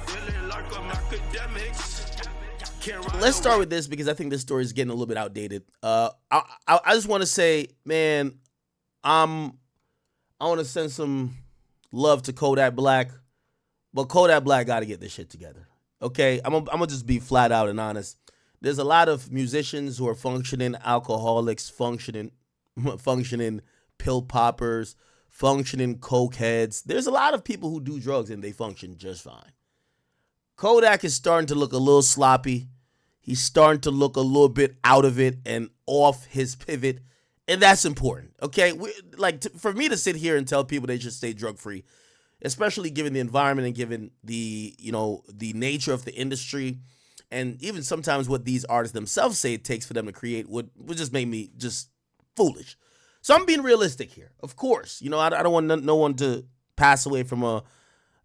feeling like I'm academics. Let's start with this because I think this story is getting a little bit outdated. I just want to say, man, I want to send some love to Kodak Black, but Kodak Black got to get this shit together. Okay, I'm gonna just be flat out and honest. There's a lot of musicians who are functioning alcoholics, functioning pill poppers, functioning coke heads. There's a lot of people who do drugs and they function just fine. Kodak is starting to look a little sloppy. He's starting to look a little bit out of it and off his pivot, and that's important. Okay, for me to sit here and tell people they should stay drug free, especially given the environment and given the the nature of the industry, and even sometimes what these artists themselves say it takes for them to create, would just make me just foolish. So I'm being realistic here. Of course, I don't want no one to pass away from a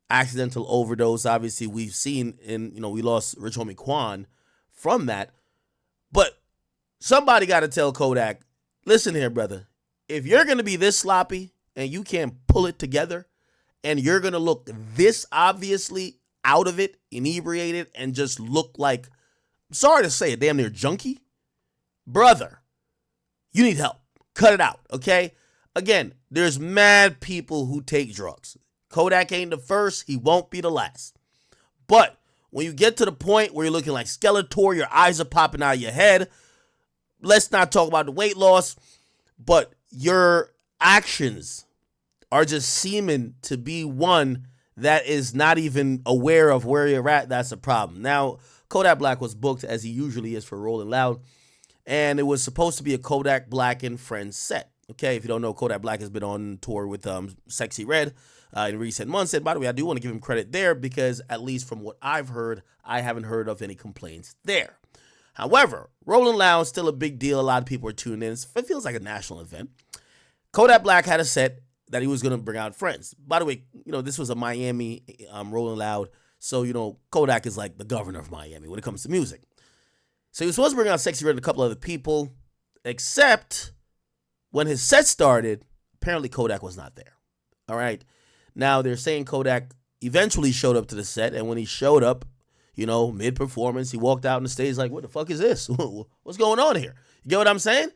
accidental overdose. Obviously, we've seen we lost Rich Homie Quan from that. But somebody got to tell Kodak, listen here, brother. If you're going to be this sloppy and you can't pull it together and you're going to look this obviously out of it, inebriated, and just look like, sorry to say, a damn near junkie, brother, you need help. Cut it out, okay? Again, there's mad people who take drugs. Kodak ain't the first. He won't be the last. But when you get to the point where you're looking like Skeletor, your eyes are popping out of your head, let's not talk about the weight loss, but your actions are just seeming to be one that is not even aware of where you're at. That's a problem. Now, Kodak Black was booked, as he usually is, for Rolling Loud, and it was supposed to be a Kodak Black and Friends set. Okay, if you don't know, Kodak Black has been on tour with Sexy Red in recent months. And by the way, I do want to give him credit there because at least from what I've heard, I haven't heard of any complaints there. However, Rolling Loud is still a big deal. A lot of people are tuning in. It feels like a national event. Kodak Black had a set that he was going to bring out friends. By the way, this was a Miami Rolling Loud. So, Kodak is like the governor of Miami when it comes to music. So he was supposed to bring out Sexy Red and a couple other people, except when his set started, apparently Kodak was not there. All right. Now, they're saying Kodak eventually showed up to the set, and when he showed up, mid-performance, he walked out on the stage like, what the fuck is this? What's going on here? You get what I'm saying?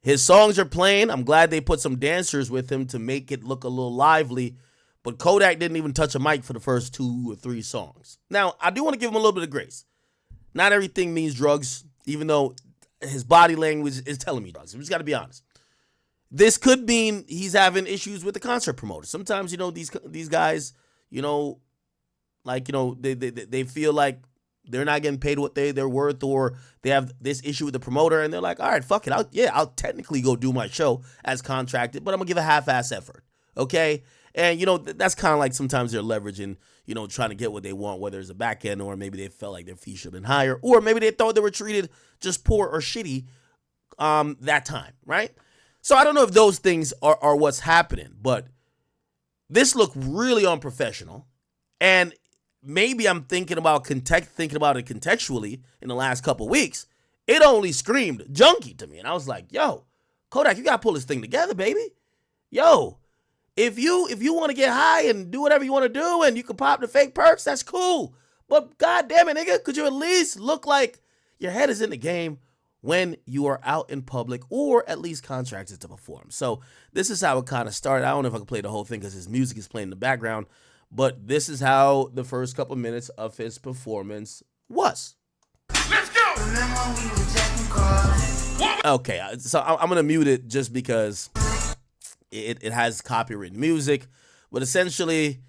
His songs are playing. I'm glad they put some dancers with him to make it look a little lively, but Kodak didn't even touch a mic for the first 2 or 3 songs. Now, I do want to give him a little bit of grace. Not everything means drugs, even though his body language is telling me drugs. We just got to be honest. This could mean he's having issues with the concert promoter. Sometimes, these guys, they feel like they're not getting paid what they're worth, or they have this issue with the promoter, and they're like, all right, fuck it. I'll technically go do my show as contracted, but I'm gonna give a half-ass effort, okay? And, that's kind of like sometimes they're leveraging, trying to get what they want, whether it's a back end or maybe they felt like their fee should have been higher, or maybe they thought they were treated just poor or shitty that time, right? So I don't know if those things are what's happening, but this looked really unprofessional. And maybe I'm thinking about it contextually in the last couple weeks. It only screamed junkie to me. And I was like, yo, Kodak, you got to pull this thing together, baby. Yo, if you want to get high and do whatever you want to do and you can pop the fake perks, that's cool. But God damn it, nigga, could you at least look like your head is in the game when you are out in public or at least contracted to perform? So this is how it kind of started. I don't know if I can play the whole thing because his music is playing in the background, but this is how the first couple minutes of his performance was. Let's go! Okay, so I'm going to mute it just because it has copyrighted music, but essentially,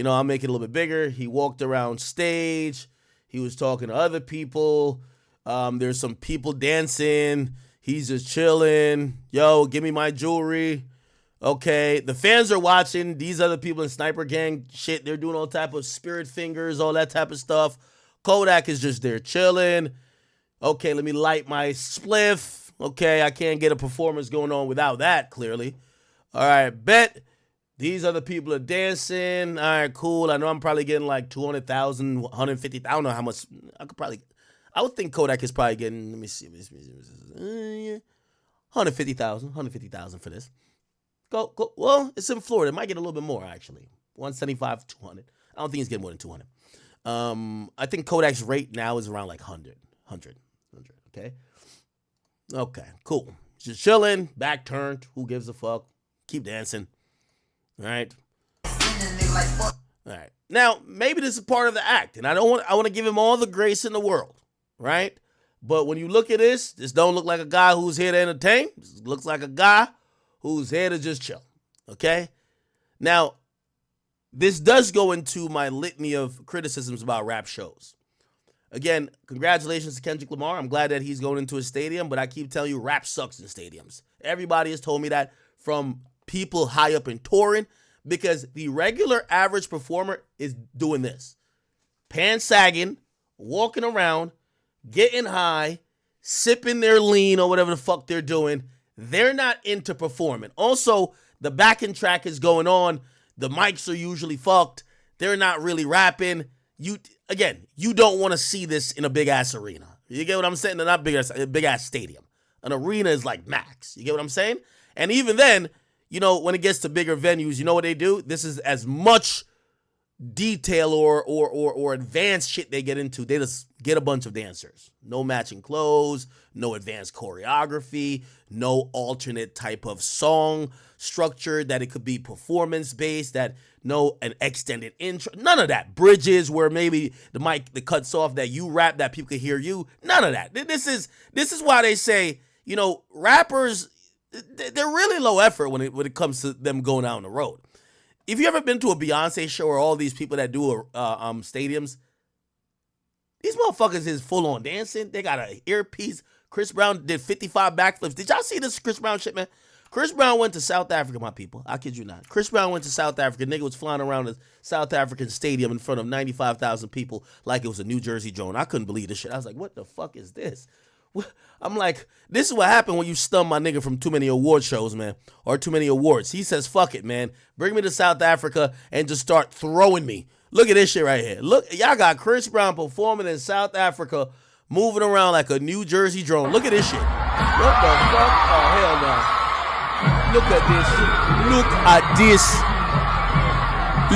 I'll make it a little bit bigger. He walked around stage. He was talking to other people. There's some people dancing. He's just chilling. Yo, give me my jewelry. Okay, the fans are watching. These other people in Sniper Gang shit, they're doing all type of spirit fingers, all that type of stuff. Kodak is just there chilling. Okay, let me light my spliff. Okay, I can't get a performance going on without that, clearly. All right, bet. These other people are dancing. All right, cool. I know I'm probably getting like 200,000, 150,000. I don't know how much. I would think Kodak is probably getting, let me see, 150,000 for this. Go. Well, it's in Florida. It might get a little bit more, actually. 175, 200. I don't think he's getting more than 200. I think Kodak's rate now is around like 100. Okay. Okay, cool. Just chilling, back turned. Who gives a fuck? Keep dancing. All right. All right. Now, maybe this is part of the act, and I want to give him all the grace in the world, right? But when you look at this don't look like a guy who's here to entertain. This looks like a guy who's here to just chill. Okay? Now, this does go into my litany of criticisms about rap shows. Again, congratulations to Kendrick Lamar. I'm glad that he's going into a stadium, but I keep telling you, rap sucks in stadiums. Everybody has told me that, from people high up in touring, because the regular average performer is doing this. Pants sagging, walking around, getting high, sipping their lean or whatever the fuck they're doing. They're not into performing. Also, the backing track is going on. The mics are usually fucked. They're not really rapping. You don't want to see this in a big-ass arena. You get what I'm saying? Not big-ass stadium. An arena is like max. You get what I'm saying? And even then, when it gets to bigger venues, you know what they do? This is as much detail or advanced shit they get into. They just get a bunch of dancers. No matching clothes, no advanced choreography, no alternate type of song structure that it could be performance-based, an extended intro. None of that. Bridges where maybe the mic that cuts off that you rap that people can hear you. None of that. This is why they say, rappers, they're really low effort when it comes to them going out on the road. If you ever been to a Beyonce show or all these people that do stadiums, these motherfuckers is full on dancing. They got an earpiece. Chris Brown did 55 backflips. Did y'all see this Chris Brown shit, man? Chris Brown went to South Africa, my people. I kid you not. Chris Brown went to South Africa. Nigga was flying around a South African stadium in front of 95,000 people like it was a New Jersey drone. I couldn't believe this shit. I was like, what the fuck is this? I'm like, this is what happened when you stun my nigga from too many award shows, man, or too many awards. He says, fuck it, man. Bring me to South Africa and just start throwing me. Look at this shit right here. Look, y'all got Chris Brown performing in South Africa, moving around like a New Jersey drone. Look at this shit. What the fuck? Oh, hell no. Look at this. Look at this.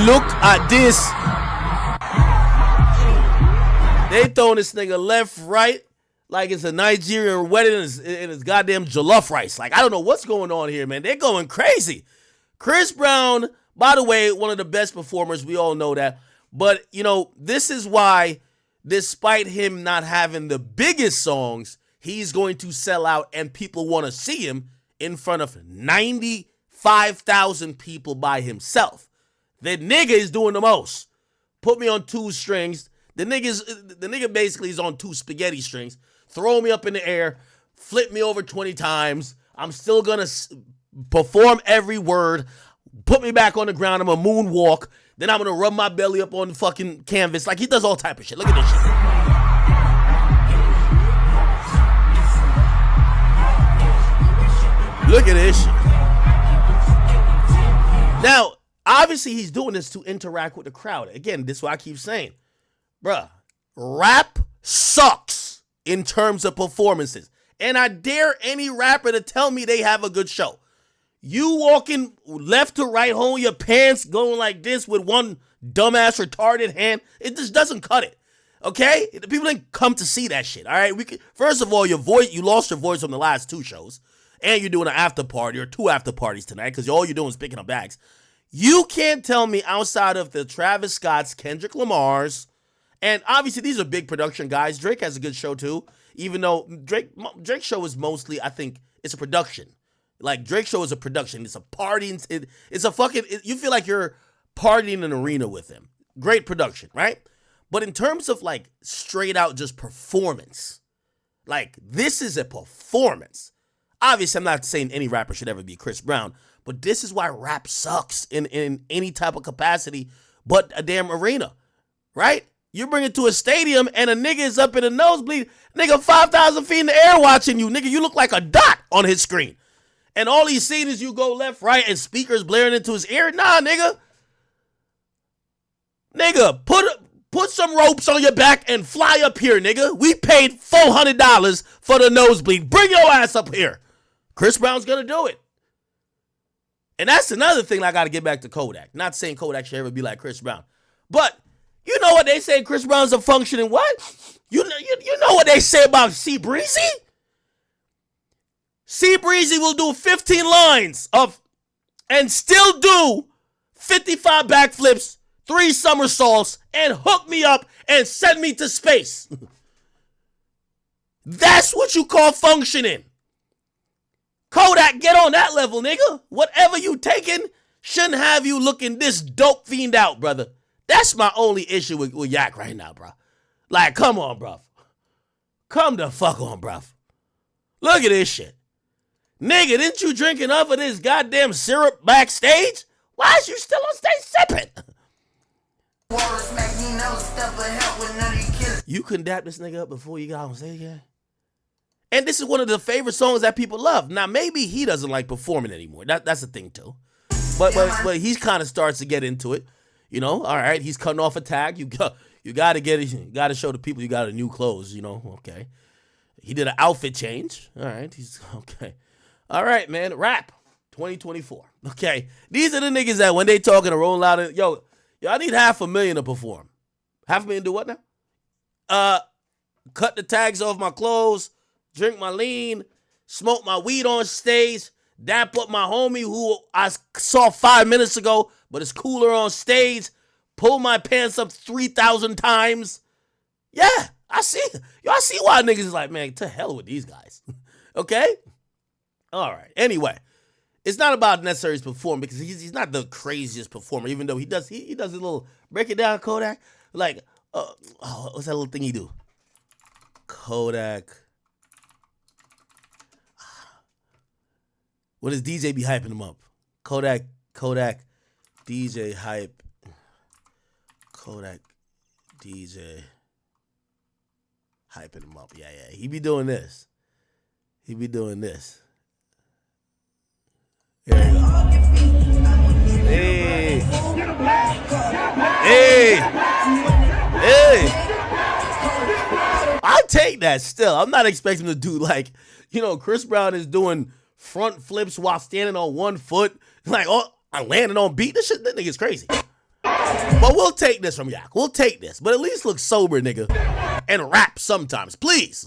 Look at this. They throwing this nigga left, right, like it's a Nigerian wedding and it's goddamn jollof rice. Like, I don't know what's going on here, man. They're going crazy. Chris Brown, by the way, one of the best performers. We all know that. But, this is why, despite him not having the biggest songs, he's going to sell out and people want to see him in front of 95,000 people by himself. The nigga is doing the most. Put me on 2 strings. The nigga basically is on 2 spaghetti strings. Throw me up in the air, flip me over 20 times. I'm still gonna perform every word. Put me back on the ground. I'm gonna moonwalk. Then I'm gonna rub my belly up on the fucking canvas. Like, he does all type of shit. Look at this shit. Look at this shit. Now, obviously, he's doing this to interact with the crowd. Again, this is what I keep saying. Bruh, rap sucks in terms of performances. And I dare any rapper to tell me they have a good show. You walking left to right, holding your pants, going like this with one dumbass retarded hand, it just doesn't cut it. Okay? People didn't come to see that shit, all right? First of all, you lost your voice from the last 2 shows. And you're doing an after party or 2 after parties tonight because all you're doing is picking up bags. You can't tell me outside of the Travis Scott's, Kendrick Lamar's, and obviously these are big production guys. Drake has a good show too, even though Drake's show is mostly, I think, it's a production. Like, Drake's show is a production. It's a party. It's a fucking, you feel like you're partying in an arena with him. Great production, right? But in terms of like straight out just performance, like, this is a performance. Obviously, I'm not saying any rapper should ever be Chris Brown, but this is why rap sucks in any type of capacity but a damn arena, right? You bring it to a stadium and a nigga is up in the nosebleed. Nigga, 5,000 feet in the air watching you. Nigga, you look like a dot on his screen. And all he's seeing is you go left, right, and speakers blaring into his ear. Nah, nigga. Nigga, put some ropes on your back and fly up here, nigga. We paid $400 for the nosebleed. Bring your ass up here. Chris Brown's gonna do it. And that's another thing I gotta get back to Kodak. Not saying Kodak should ever be like Chris Brown. But You know what they say Chris Brown's a functioning what? You know what they say about C Breezy? C Breezy will do 15 lines of and still do 55 backflips, 3 somersaults, and hook me up and send me to space. That's what you call functioning. Kodak, get on that level, nigga. Whatever you taking shouldn't have you looking this dope fiend out, brother. That's my only issue with Yak right now, bro. Like, come on, bro. Come the fuck on, bro. Look at this shit. Nigga, didn't you drink enough of this goddamn syrup backstage? Why is you still on stage sipping? You couldn't dap this nigga up before you got on stage, yeah? And this is one of the favorite songs that people love. Now, maybe he doesn't like performing anymore. That's the thing, too. But he kind of starts to get into it. You know, all right, he's cutting off a tag. You got to get it. You got to show the people you got a new clothes, you know, okay. He did an outfit change. All right, he's okay. All right, man, rap 2024. Okay, these are the niggas that when they talking to Rolling Loud, yo, I need $500,000 to perform. $500,000 do what now? Cut the tags off my clothes, drink my lean, smoke my weed on stage, dap up my homie who I saw 5 minutes ago, but it's cooler on stage, pull my pants up 3,000 times. Yeah, I see. Y'all see why niggas is like, man, to hell with these guys. Okay? All right. Anyway, it's not about necessarily his performance because he's not the craziest performer, even though he does a little break it down, Kodak. Like, what's that little thing he do? Kodak. What does DJ be hyping him up? Kodak, DJ hype. Kodak, DJ hyping him up. Yeah. He be doing this. There you go. Hey. I'll take that still. I'm not expecting him to do like, Chris Brown is doing front flips while standing on one foot. Like, I'm landing on beat. This nigga's crazy. But we'll take this from Yak. We'll take this. But at least look sober, nigga. And rap sometimes, please.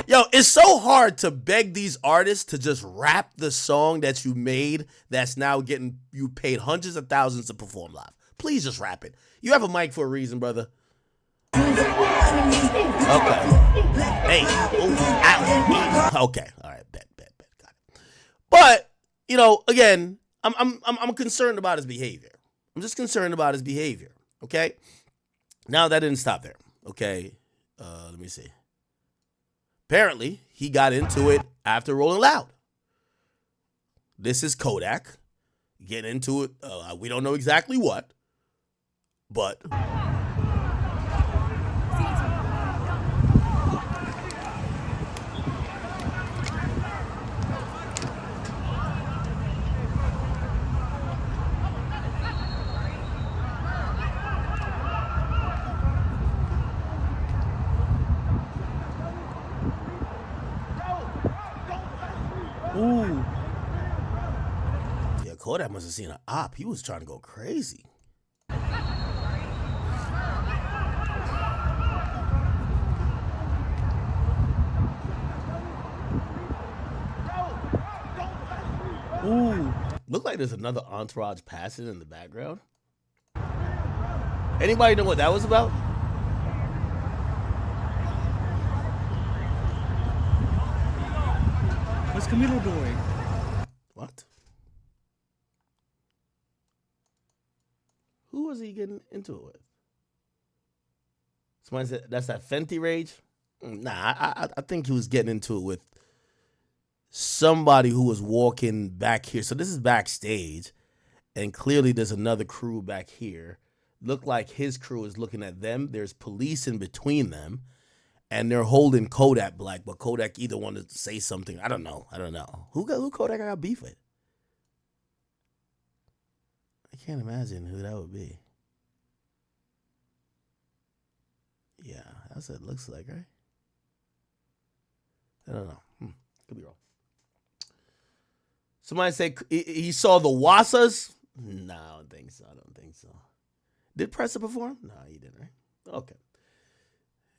Yo, it's so hard to beg these artists to just rap the song that you made that's now getting you paid hundreds of thousands to perform live. Please just rap it. You have a mic for a reason, brother. Okay. Hey. Ooh, ow. Okay. All right. Bet. Got it. But, again, I'm concerned about his behavior. I'm just concerned about his behavior. Okay. Now that didn't stop there. Okay. Let me see. Apparently, he got into it after Rolling Loud. This is Kodak. Get into it. We don't know exactly what, but. Ooh. Yeah, Kodak must have seen an op. He was trying to go crazy. Ooh. Look like there's another entourage passing in the background. Anybody know what that was about? What's Camilo doing? What? Who was he getting into it with? Somebody said that's that Fenty rage? Nah, I think he was getting into it with somebody who was walking back here. So this is backstage, and clearly there's another crew back here. Looked like his crew is looking at them. There's police in between them. And they're holding Kodak black, but Kodak either wanted to say something. I don't know. Who Kodak got beef with? I can't imagine who that would be. Yeah, that's what it looks like, right? I don't know. Could be wrong. Somebody say he saw the Wassas? No, I don't think so. Did Pressa perform? No, he didn't, right? Okay.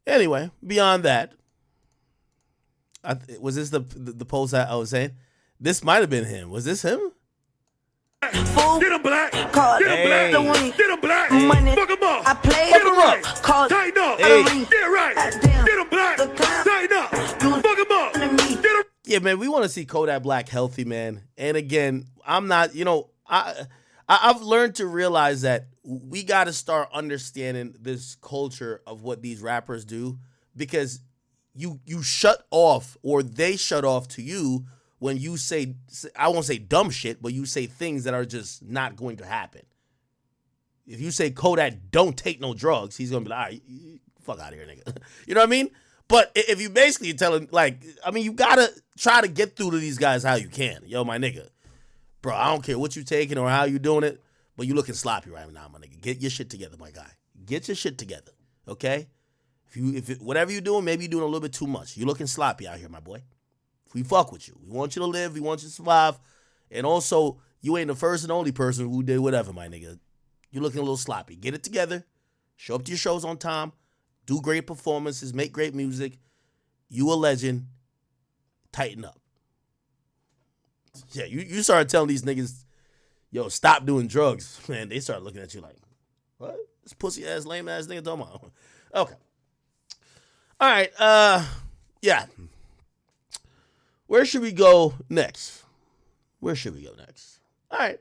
Anyway, beyond that, was this the post I was saying? This might have been him. Was this him? Get him black. Get him black. Get him black. Money. Fuck him up. I play Get him right. Call Tighten up. Hey. Get right. Get him black. Tighten up. Fuck him up. Get him. Yeah, man, we want to see Kodak Black healthy, man. And again, I'm not, I've learned to realize that we got to start understanding this culture of what these rappers do, because you shut off, or they shut off to you when you say, I won't say dumb shit, but you say things that are just not going to happen. If you say Kodak don't take no drugs, he's going to be like, all right, fuck out of here, nigga. You know what I mean? But if you basically tell him, you got to try to get through to these guys how you can. Yo, my nigga, bro, I don't care what you taking or how you doing it, but you looking sloppy right now, my nigga. Get your shit together, my guy. Get your shit together, okay? Whatever you're doing, maybe you're doing a little bit too much. You're looking sloppy out here, my boy. We fuck with you. We want you to live. We want you to survive. And also, you ain't the first and only person who did whatever, my nigga. You're looking a little sloppy. Get it together. Show up to your shows on time. Do great performances. Make great music. You a legend. Tighten up. Yeah, you started telling these niggas, yo, stop doing drugs. Man, they start looking at you like, what? This pussy ass, lame ass nigga talking about. Okay. All right. Yeah. Where should we go next? All right.